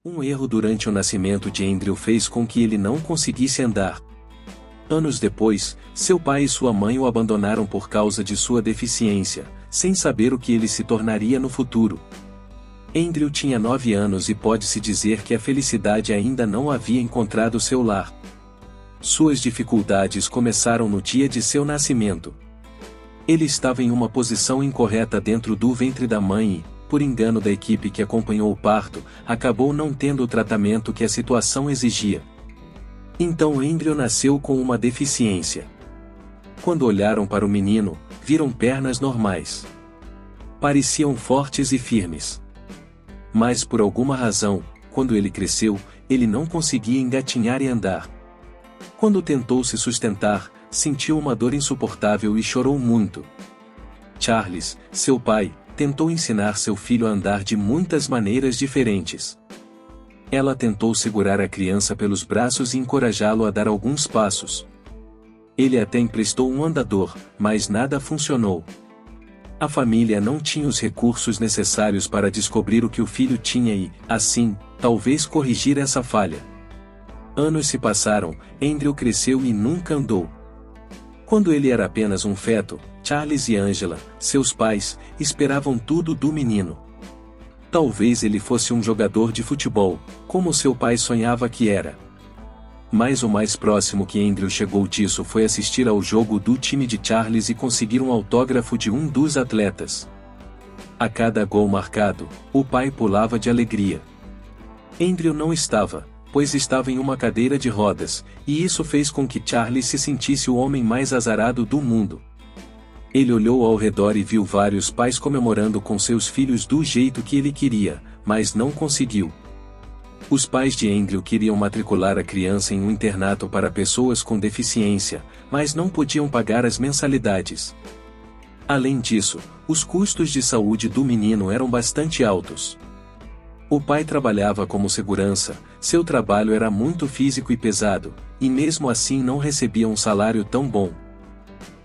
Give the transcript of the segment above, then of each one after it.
Um erro durante o nascimento de Andrew fez com que ele não conseguisse andar. Anos depois, seu pai e sua mãe o abandonaram por causa de sua deficiência, sem saber o que ele se tornaria no futuro. Andrew tinha 9 anos e pode-se dizer que a felicidade ainda não havia encontrado seu lar. Suas dificuldades começaram no dia de seu nascimento. Ele estava em uma posição incorreta dentro do ventre da mãe e, por engano da equipe que acompanhou o parto, acabou não tendo o tratamento que a situação exigia. Então Andrew nasceu com uma deficiência. Quando olharam para o menino, viram pernas normais. Pareciam fortes e firmes. Mas por alguma razão, quando ele cresceu, ele não conseguia engatinhar e andar. Quando tentou se sustentar, sentiu uma dor insuportável e chorou muito. Charles, seu pai, tentou ensinar seu filho a andar de muitas maneiras diferentes. Ela tentou segurar a criança pelos braços e encorajá-lo a dar alguns passos. Ele até emprestou um andador, mas nada funcionou. A família não tinha os recursos necessários para descobrir o que o filho tinha e, assim, talvez corrigir essa falha. Anos se passaram, Andrew cresceu e nunca andou. Quando ele era apenas um feto, Charles e Angela, seus pais, esperavam tudo do menino. Talvez ele fosse um jogador de futebol, como seu pai sonhava que era. Mas o mais próximo que Andrew chegou disso foi assistir ao jogo do time de Charles e conseguir um autógrafo de um dos atletas. A cada gol marcado, o pai pulava de alegria. Andrew não estava, pois estava em uma cadeira de rodas, e isso fez com que Charles se sentisse o homem mais azarado do mundo. Ele olhou ao redor e viu vários pais comemorando com seus filhos do jeito que ele queria, mas não conseguiu. Os pais de Andrew queriam matricular a criança em um internato para pessoas com deficiência, mas não podiam pagar as mensalidades. Além disso, os custos de saúde do menino eram bastante altos. O pai trabalhava como segurança, seu trabalho era muito físico e pesado, e mesmo assim não recebia um salário tão bom.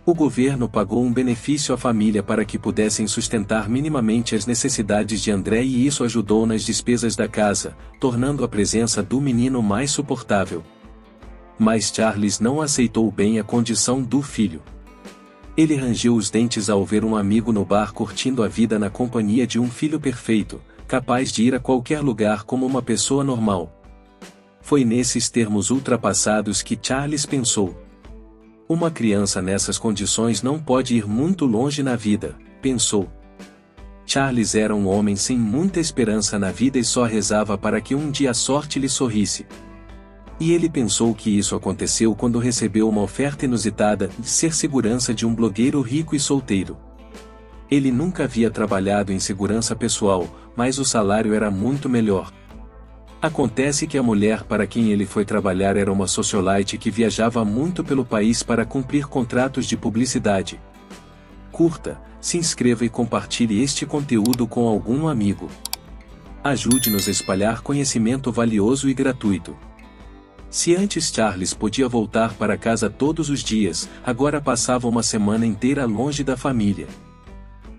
O governo pagou um benefício à família para que pudessem sustentar minimamente as necessidades de André e isso ajudou nas despesas da casa, tornando a presença do menino mais suportável. Mas Charles não aceitou bem a condição do filho. Ele rangiu os dentes ao ver um amigo no bar curtindo a vida na companhia de um filho perfeito, capaz de ir a qualquer lugar como uma pessoa normal. Foi nesses termos ultrapassados que Charles pensou. Uma criança nessas condições não pode ir muito longe na vida, pensou. Charles era um homem sem muita esperança na vida e só rezava para que um dia a sorte lhe sorrisse. E ele pensou que isso aconteceu quando recebeu uma oferta inusitada de ser segurança de um blogueiro rico e solteiro. Ele nunca havia trabalhado em segurança pessoal, mas o salário era muito melhor. Acontece que a mulher para quem ele foi trabalhar era uma socialite que viajava muito pelo país para cumprir contratos de publicidade. Curta, se inscreva e compartilhe este conteúdo com algum amigo. Ajude-nos a espalhar conhecimento valioso e gratuito. Se antes Charles podia voltar para casa todos os dias, agora passava uma semana inteira longe da família.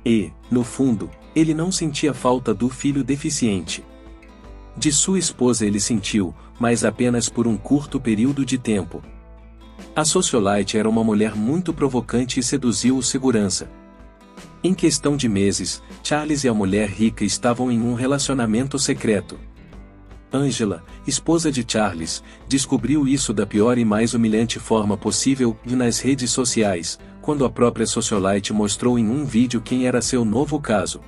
E, no fundo, ele não sentia falta do filho deficiente. De sua esposa ele sentiu, mas apenas por um curto período de tempo. A socialite era uma mulher muito provocante e seduziu o segurança. Em questão de meses, Charles e a mulher rica estavam em um relacionamento secreto. Angela, esposa de Charles, descobriu isso da pior e mais humilhante forma possível nas redes sociais, quando a própria socialite mostrou em um vídeo quem era seu novo caso.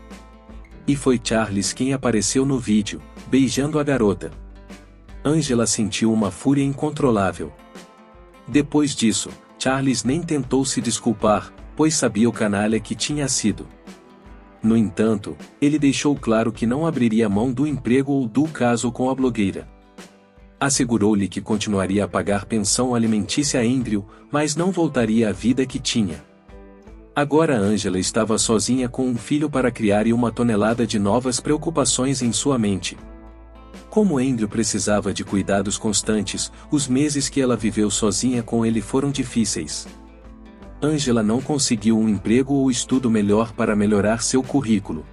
E foi Charles quem apareceu no vídeo, beijando a garota. Angela sentiu uma fúria incontrolável. Depois disso, Charles nem tentou se desculpar, pois sabia o canalha que tinha sido. No entanto, ele deixou claro que não abriria mão do emprego ou do caso com a blogueira. Assegurou-lhe que continuaria a pagar pensão alimentícia a Andrew, mas não voltaria à vida que tinha. Agora Angela estava sozinha com um filho para criar e uma tonelada de novas preocupações em sua mente. Como Andrew precisava de cuidados constantes, os meses que ela viveu sozinha com ele foram difíceis. Angela não conseguiu um emprego ou estudo melhor para melhorar seu currículo.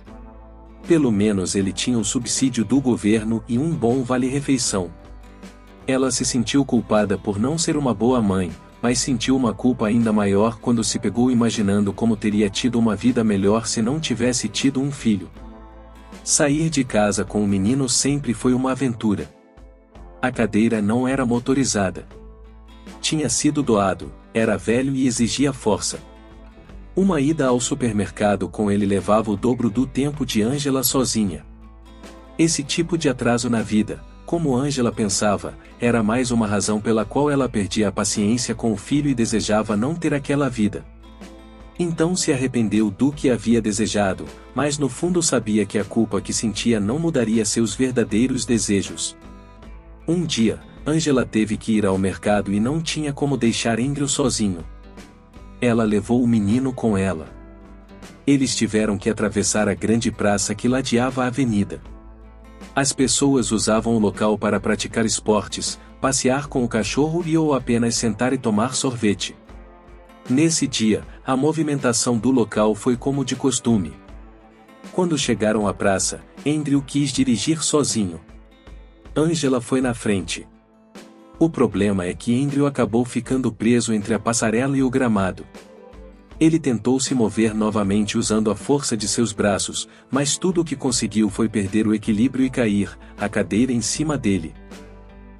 Pelo menos ele tinha o subsídio do governo e um bom vale-refeição. Ela se sentiu culpada por não ser uma boa mãe, mas sentiu uma culpa ainda maior quando se pegou imaginando como teria tido uma vida melhor se não tivesse tido um filho. Sair de casa com o menino sempre foi uma aventura. A cadeira não era motorizada. Tinha sido doado, era velho e exigia força. Uma ida ao supermercado com ele levava o dobro do tempo de Ângela sozinha. Esse tipo de atraso na vida, como Ângela pensava, era mais uma razão pela qual ela perdia a paciência com o filho e desejava não ter aquela vida. Então se arrependeu do que havia desejado, mas no fundo sabia que a culpa que sentia não mudaria seus verdadeiros desejos. Um dia, Ângela teve que ir ao mercado e não tinha como deixar Andrew sozinho. Ela levou o menino com ela. Eles tiveram que atravessar a grande praça que ladeava a avenida. As pessoas usavam o local para praticar esportes, passear com o cachorro e ou apenas sentar e tomar sorvete. Nesse dia, a movimentação do local foi como de costume. Quando chegaram à praça, Andrew quis dirigir sozinho. Ângela foi na frente. O problema é que Andrew acabou ficando preso entre a passarela e o gramado. Ele tentou se mover novamente usando a força de seus braços, mas tudo o que conseguiu foi perder o equilíbrio e cair, a cadeira em cima dele.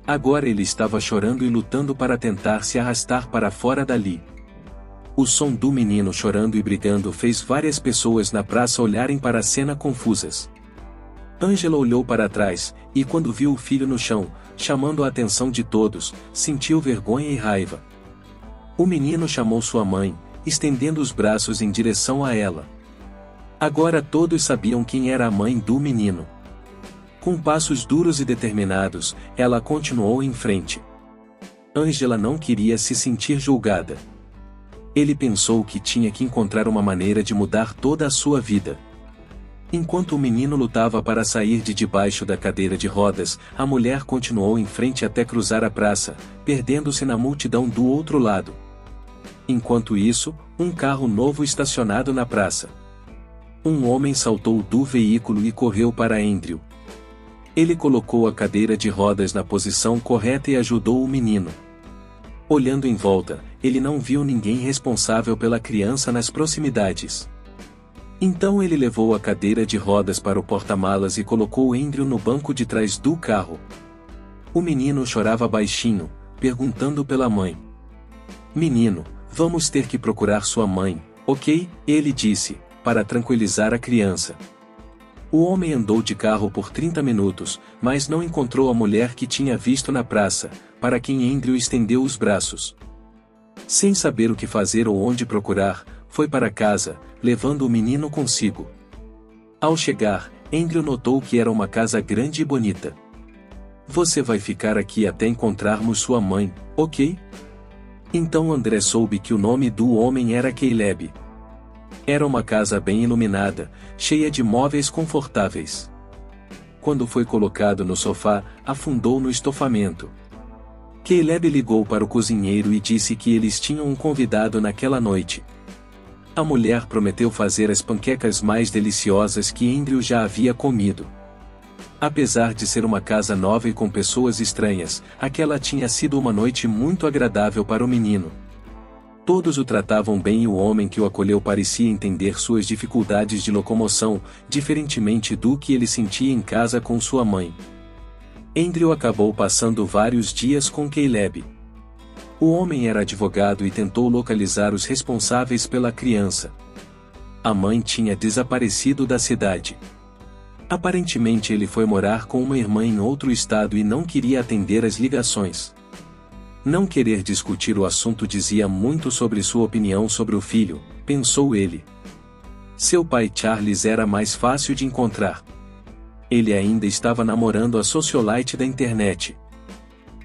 Agora ele estava chorando e lutando para tentar se arrastar para fora dali. O som do menino chorando e brigando fez várias pessoas na praça olharem para a cena confusas. Ângela olhou para trás, e quando viu o filho no chão, chamando a atenção de todos, sentiu vergonha e raiva. O menino chamou sua mãe, estendendo os braços em direção a ela. Agora todos sabiam quem era a mãe do menino. Com passos duros e determinados, ela continuou em frente. Ângela não queria se sentir julgada. Ele pensou que tinha que encontrar uma maneira de mudar toda a sua vida. Enquanto o menino lutava para sair de debaixo da cadeira de rodas, a mulher continuou em frente até cruzar a praça, perdendo-se na multidão do outro lado. Enquanto isso, um carro novo estacionado na praça. Um homem saltou do veículo e correu para Andrew. Ele colocou a cadeira de rodas na posição correta e ajudou o menino. Olhando em volta, ele não viu ninguém responsável pela criança nas proximidades. Então ele levou a cadeira de rodas para o porta-malas e colocou Andrew no banco de trás do carro. O menino chorava baixinho, perguntando pela mãe. "Menino, vamos ter que procurar sua mãe, ok?" ele disse, para tranquilizar a criança. O homem andou de carro por 30 minutos, mas não encontrou a mulher que tinha visto na praça, para quem Andrew estendeu os braços. Sem saber o que fazer ou onde procurar, foi para casa, levando o menino consigo. Ao chegar, Andrew notou que era uma casa grande e bonita. "Você vai ficar aqui até encontrarmos sua mãe, ok?" Então André soube que o nome do homem era Caleb. Era uma casa bem iluminada, cheia de móveis confortáveis. Quando foi colocado no sofá, afundou no estofamento. Caleb ligou para o cozinheiro e disse que eles tinham um convidado naquela noite. A mulher prometeu fazer as panquecas mais deliciosas que Andrew já havia comido. Apesar de ser uma casa nova e com pessoas estranhas, aquela tinha sido uma noite muito agradável para o menino. Todos o tratavam bem e o homem que o acolheu parecia entender suas dificuldades de locomoção, diferentemente do que ele sentia em casa com sua mãe. Andrew acabou passando vários dias com Caleb. O homem era advogado e tentou localizar os responsáveis pela criança. A mãe tinha desaparecido da cidade. Aparentemente ele foi morar com uma irmã em outro estado e não queria atender as ligações. Não querer discutir o assunto dizia muito sobre sua opinião sobre o filho, pensou ele. Seu pai Charles era mais fácil de encontrar. Ele ainda estava namorando a socialite da internet.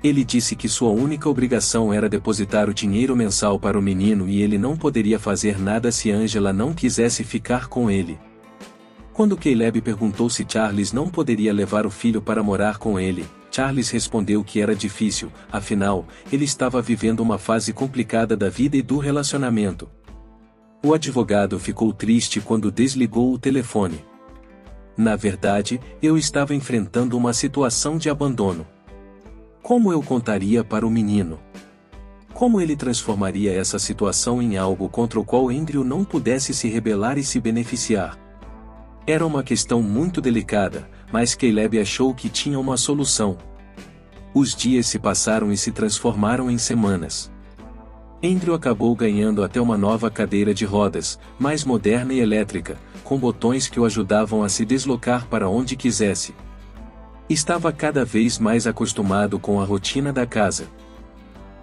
Ele disse que sua única obrigação era depositar o dinheiro mensal para o menino e ele não poderia fazer nada se Angela não quisesse ficar com ele. Quando Caleb perguntou se Charles não poderia levar o filho para morar com ele, Charles respondeu que era difícil, afinal, ele estava vivendo uma fase complicada da vida e do relacionamento. O advogado ficou triste quando desligou o telefone. Na verdade, eu estava enfrentando uma situação de abandono. Como eu contaria para o menino? Como ele transformaria essa situação em algo contra o qual Andrew não pudesse se rebelar e se beneficiar? Era uma questão muito delicada, mas Caleb achou que tinha uma solução. Os dias se passaram e se transformaram em semanas. Andrew acabou ganhando até uma nova cadeira de rodas, mais moderna e elétrica, com botões que o ajudavam a se deslocar para onde quisesse. Estava cada vez mais acostumado com a rotina da casa.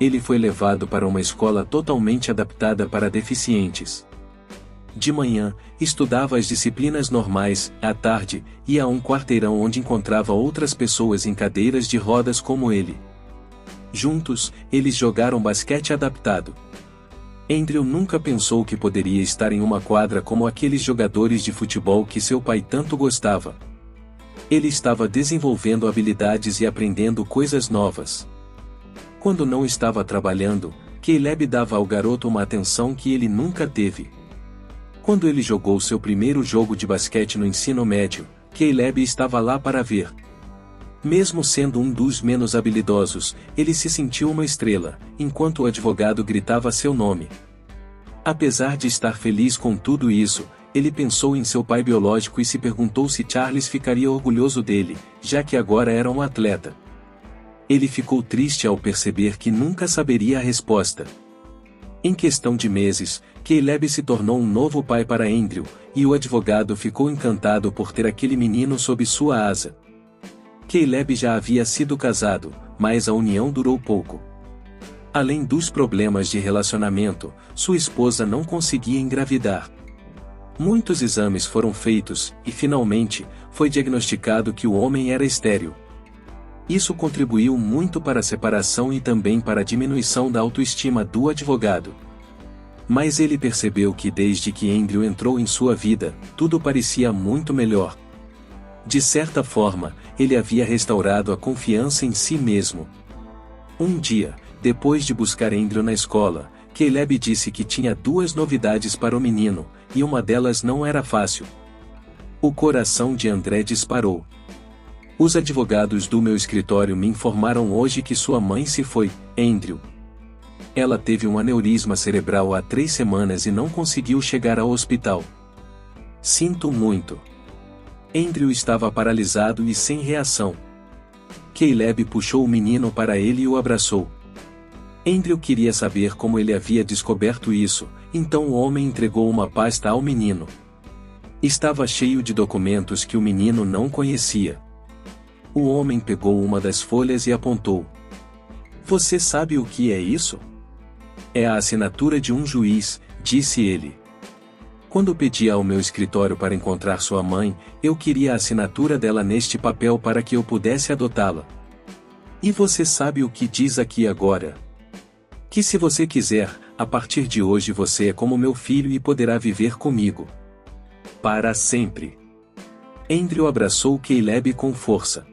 Ele foi levado para uma escola totalmente adaptada para deficientes. De manhã, estudava as disciplinas normais, à tarde, ia a um quarteirão onde encontrava outras pessoas em cadeiras de rodas como ele. Juntos, eles jogaram basquete adaptado. Andrew nunca pensou que poderia estar em uma quadra como aqueles jogadores de futebol que seu pai tanto gostava. Ele estava desenvolvendo habilidades e aprendendo coisas novas. Quando não estava trabalhando, Caleb dava ao garoto uma atenção que ele nunca teve. Quando ele jogou seu primeiro jogo de basquete no ensino médio, Caleb estava lá para ver. Mesmo sendo um dos menos habilidosos, ele se sentiu uma estrela, enquanto o advogado gritava seu nome. Apesar de estar feliz com tudo isso, ele pensou em seu pai biológico e se perguntou se Charles ficaria orgulhoso dele, já que agora era um atleta. Ele ficou triste ao perceber que nunca saberia a resposta. Em questão de meses, Caleb se tornou um novo pai para Andrew, e o advogado ficou encantado por ter aquele menino sob sua asa. Caleb já havia sido casado, mas a união durou pouco. Além dos problemas de relacionamento, sua esposa não conseguia engravidar. Muitos exames foram feitos, e finalmente, foi diagnosticado que o homem era estéril. Isso contribuiu muito para a separação e também para a diminuição da autoestima do advogado. Mas ele percebeu que desde que Andrew entrou em sua vida, tudo parecia muito melhor. De certa forma, ele havia restaurado a confiança em si mesmo. Um dia, depois de buscar Andrew na escola, Caleb disse que tinha 2 novidades para o menino, e uma delas não era fácil. O coração de André disparou. Os advogados do meu escritório me informaram hoje que sua mãe se foi, Andrew. Ela teve um aneurisma cerebral há 3 semanas e não conseguiu chegar ao hospital. Sinto muito. Andrew estava paralisado e sem reação. Caleb puxou o menino para ele e o abraçou. Andrew queria saber como ele havia descoberto isso, então o homem entregou uma pasta ao menino. Estava cheio de documentos que o menino não conhecia. O homem pegou uma das folhas e apontou. Você sabe o que é isso? É a assinatura de um juiz, disse ele. Quando pedi ao meu escritório para encontrar sua mãe, eu queria a assinatura dela neste papel para que eu pudesse adotá-la. E você sabe o que diz aqui agora? Que se você quiser, a partir de hoje você é como meu filho e poderá viver comigo. Para sempre. Andrew abraçou Caleb com força.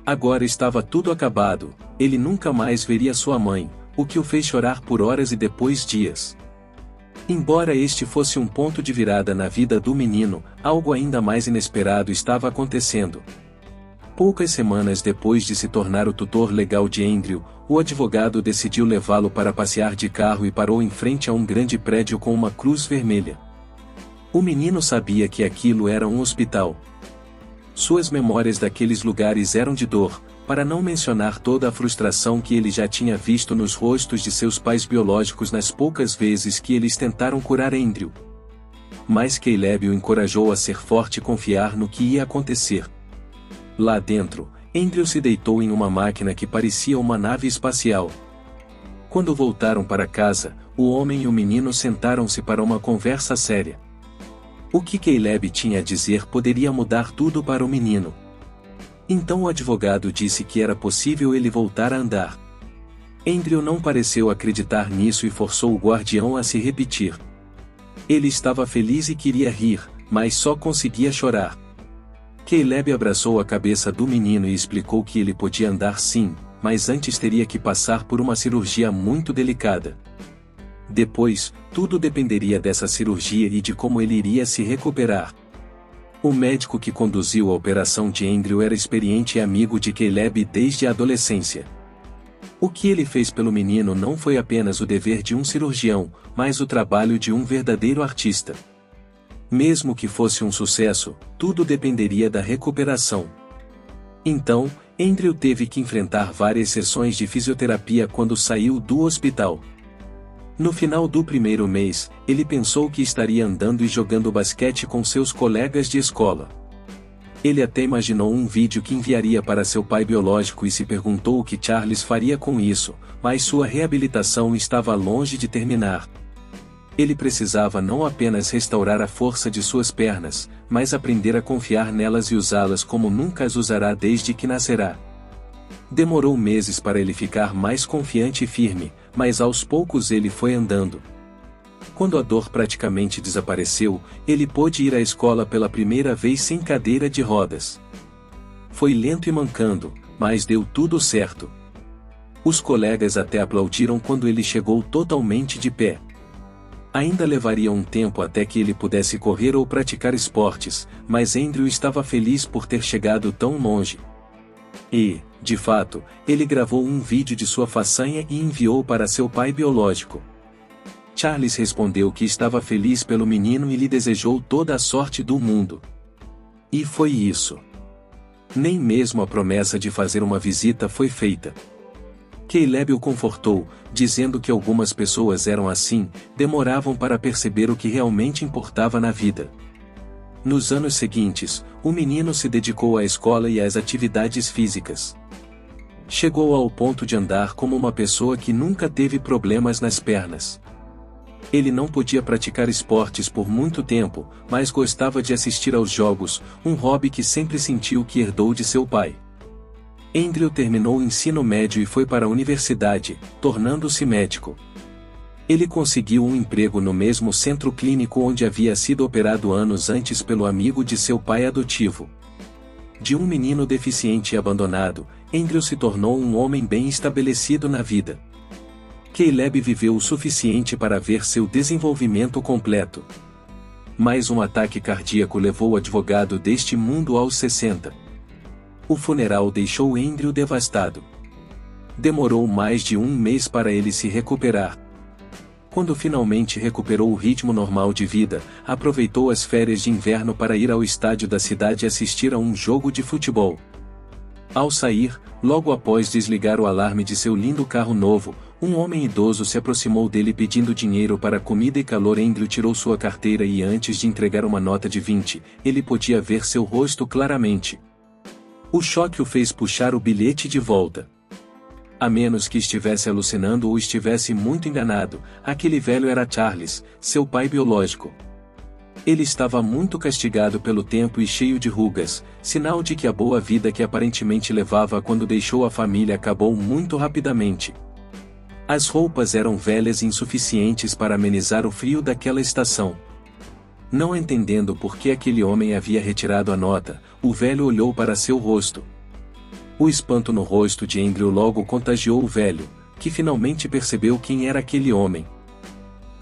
Agora estava tudo acabado, ele nunca mais veria sua mãe, o que o fez chorar por horas e depois dias. Embora este fosse um ponto de virada na vida do menino, algo ainda mais inesperado estava acontecendo. Poucas semanas depois de se tornar o tutor legal de Andrew, o advogado decidiu levá-lo para passear de carro e parou em frente a um grande prédio com uma cruz vermelha. O menino sabia que aquilo era um hospital. Suas memórias daqueles lugares eram de dor, para não mencionar toda a frustração que ele já tinha visto nos rostos de seus pais biológicos nas poucas vezes que eles tentaram curar Andrew. Mas Caleb o encorajou a ser forte e confiar no que ia acontecer. Lá dentro, Andrew se deitou em uma máquina que parecia uma nave espacial. Quando voltaram para casa, o homem e o menino sentaram-se para uma conversa séria. O que Caleb tinha a dizer poderia mudar tudo para o menino. Então o advogado disse que era possível ele voltar a andar. Andrew não pareceu acreditar nisso e forçou o guardião a se repetir. Ele estava feliz e queria rir, mas só conseguia chorar. Caleb abraçou a cabeça do menino e explicou que ele podia andar sim, mas antes teria que passar por uma cirurgia muito delicada. Depois, tudo dependeria dessa cirurgia e de como ele iria se recuperar. O médico que conduziu a operação de Andrew era experiente e amigo de Caleb desde a adolescência. O que ele fez pelo menino não foi apenas o dever de um cirurgião, mas o trabalho de um verdadeiro artista. Mesmo que fosse um sucesso, tudo dependeria da recuperação. Então, Andrew teve que enfrentar várias sessões de fisioterapia quando saiu do hospital. No final do primeiro mês, ele pensou que estaria andando e jogando basquete com seus colegas de escola. Ele até imaginou um vídeo que enviaria para seu pai biológico e se perguntou o que Charles faria com isso, mas sua reabilitação estava longe de terminar. Ele precisava não apenas restaurar a força de suas pernas, mas aprender a confiar nelas e usá-las como nunca as usará desde que nascerá. Demorou meses para ele ficar mais confiante e firme, mas aos poucos ele foi andando. Quando a dor praticamente desapareceu, ele pôde ir à escola pela primeira vez sem cadeira de rodas. Foi lento e mancando, mas deu tudo certo. Os colegas até aplaudiram quando ele chegou totalmente de pé. Ainda levaria um tempo até que ele pudesse correr ou praticar esportes, mas Andrew estava feliz por ter chegado tão longe. E, de fato, ele gravou um vídeo de sua façanha e enviou para seu pai biológico. Charles respondeu que estava feliz pelo menino e lhe desejou toda a sorte do mundo. E foi isso. Nem mesmo a promessa de fazer uma visita foi feita. Caleb o confortou, dizendo que algumas pessoas eram assim, demoravam para perceber o que realmente importava na vida. Nos anos seguintes, o menino se dedicou à escola e às atividades físicas. Chegou ao ponto de andar como uma pessoa que nunca teve problemas nas pernas. Ele não podia praticar esportes por muito tempo, mas gostava de assistir aos jogos, um hobby que sempre sentiu que herdou de seu pai. Andrew terminou o ensino médio e foi para a universidade, tornando-se médico. Ele conseguiu um emprego no mesmo centro clínico onde havia sido operado anos antes pelo amigo de seu pai adotivo. De um menino deficiente e abandonado, Andrew se tornou um homem bem estabelecido na vida. Caleb viveu o suficiente para ver seu desenvolvimento completo. Mas um ataque cardíaco levou o advogado deste mundo aos 60. O funeral deixou Andrew devastado. Demorou mais de um mês para ele se recuperar. Quando finalmente recuperou o ritmo normal de vida, aproveitou as férias de inverno para ir ao estádio da cidade assistir a um jogo de futebol. Ao sair, logo após desligar o alarme de seu lindo carro novo, um homem idoso se aproximou dele pedindo dinheiro para comida e calor. Andrew tirou sua carteira e antes de entregar uma nota de 20, ele podia ver seu rosto claramente. O choque o fez puxar o bilhete de volta. A menos que estivesse alucinando ou estivesse muito enganado, aquele velho era Charles, seu pai biológico. Ele estava muito castigado pelo tempo e cheio de rugas, sinal de que a boa vida que aparentemente levava quando deixou a família acabou muito rapidamente. As roupas eram velhas e insuficientes para amenizar o frio daquela estação. Não entendendo por que aquele homem havia retirado a nota, o velho olhou para seu rosto. O espanto no rosto de Andrew logo contagiou o velho, que finalmente percebeu quem era aquele homem.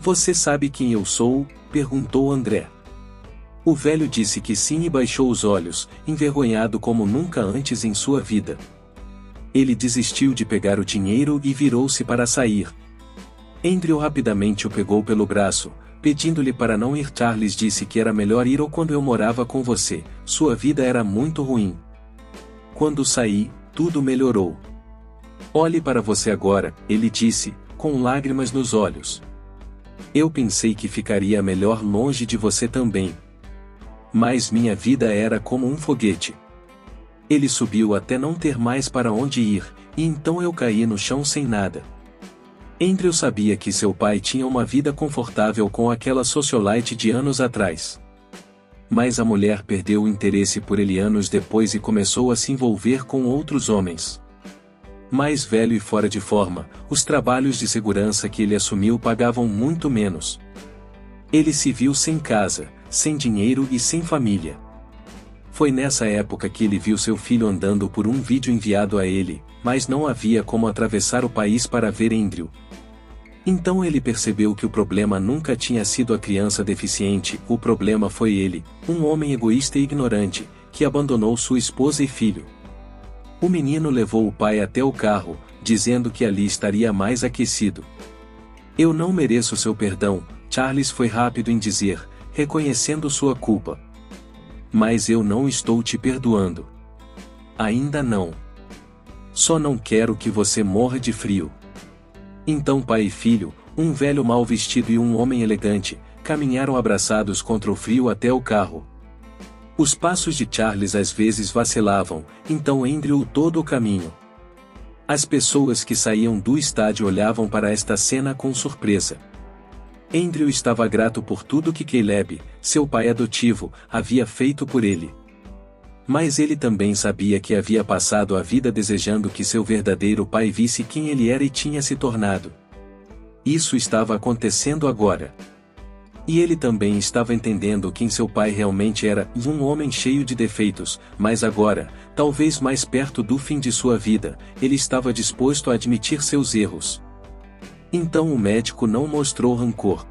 "Você sabe quem eu sou?" perguntou André. O velho disse que sim e baixou os olhos, envergonhado como nunca antes em sua vida. Ele desistiu de pegar o dinheiro e virou-se para sair. Andrew rapidamente o pegou pelo braço, pedindo-lhe para não ir. Charles disse que era melhor ir ou quando eu morava com você, sua vida era muito ruim. Quando saí, tudo melhorou. Olhe para você agora, ele disse, com lágrimas nos olhos. Eu pensei que ficaria melhor longe de você também. Mas minha vida era como um foguete. Ele subiu até não ter mais para onde ir, e então eu caí no chão sem nada. Andrew sabia que seu pai tinha uma vida confortável com aquela socialite de anos atrás. Mas a mulher perdeu o interesse por ele anos depois e começou a se envolver com outros homens. Mais velho e fora de forma, os trabalhos de segurança que ele assumiu pagavam muito menos. Ele se viu sem casa, sem dinheiro e sem família. Foi nessa época que ele viu seu filho andando por um vídeo enviado a ele, mas não havia como atravessar o país para ver Andrew. Então ele percebeu que o problema nunca tinha sido a criança deficiente, o problema foi ele, um homem egoísta e ignorante, que abandonou sua esposa e filho. O menino levou o pai até o carro, dizendo que ali estaria mais aquecido. Eu não mereço seu perdão, Charles foi rápido em dizer, reconhecendo sua culpa. Mas eu não estou te perdoando. Ainda não. Só não quero que você morra de frio. Então pai e filho, um velho mal vestido e um homem elegante, caminharam abraçados contra o frio até o carro. Os passos de Charles às vezes vacilavam, então Andrew todo o caminho. As pessoas que saíam do estádio olhavam para esta cena com surpresa. Andrew estava grato por tudo que Caleb, seu pai adotivo, havia feito por ele. Mas ele também sabia que havia passado a vida desejando que seu verdadeiro pai visse quem ele era e tinha se tornado. Isso estava acontecendo agora. E ele também estava entendendo quem seu pai realmente era, um homem cheio de defeitos, mas agora, talvez mais perto do fim de sua vida, ele estava disposto a admitir seus erros. Então o médico não mostrou rancor.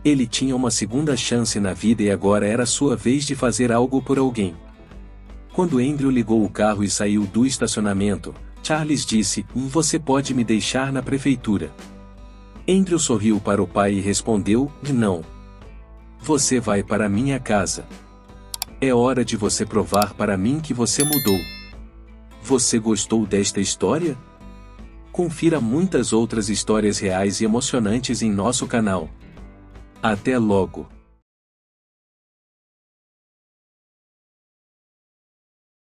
Ele tinha uma segunda chance na vida e agora era sua vez de fazer algo por alguém. Quando Andrew ligou o carro e saiu do estacionamento, Charles disse, você pode me deixar na prefeitura. Andrew sorriu para o pai e respondeu, não. Você vai para minha casa. É hora de você provar para mim que você mudou. Você gostou desta história? Confira muitas outras histórias reais e emocionantes em nosso canal. Até logo!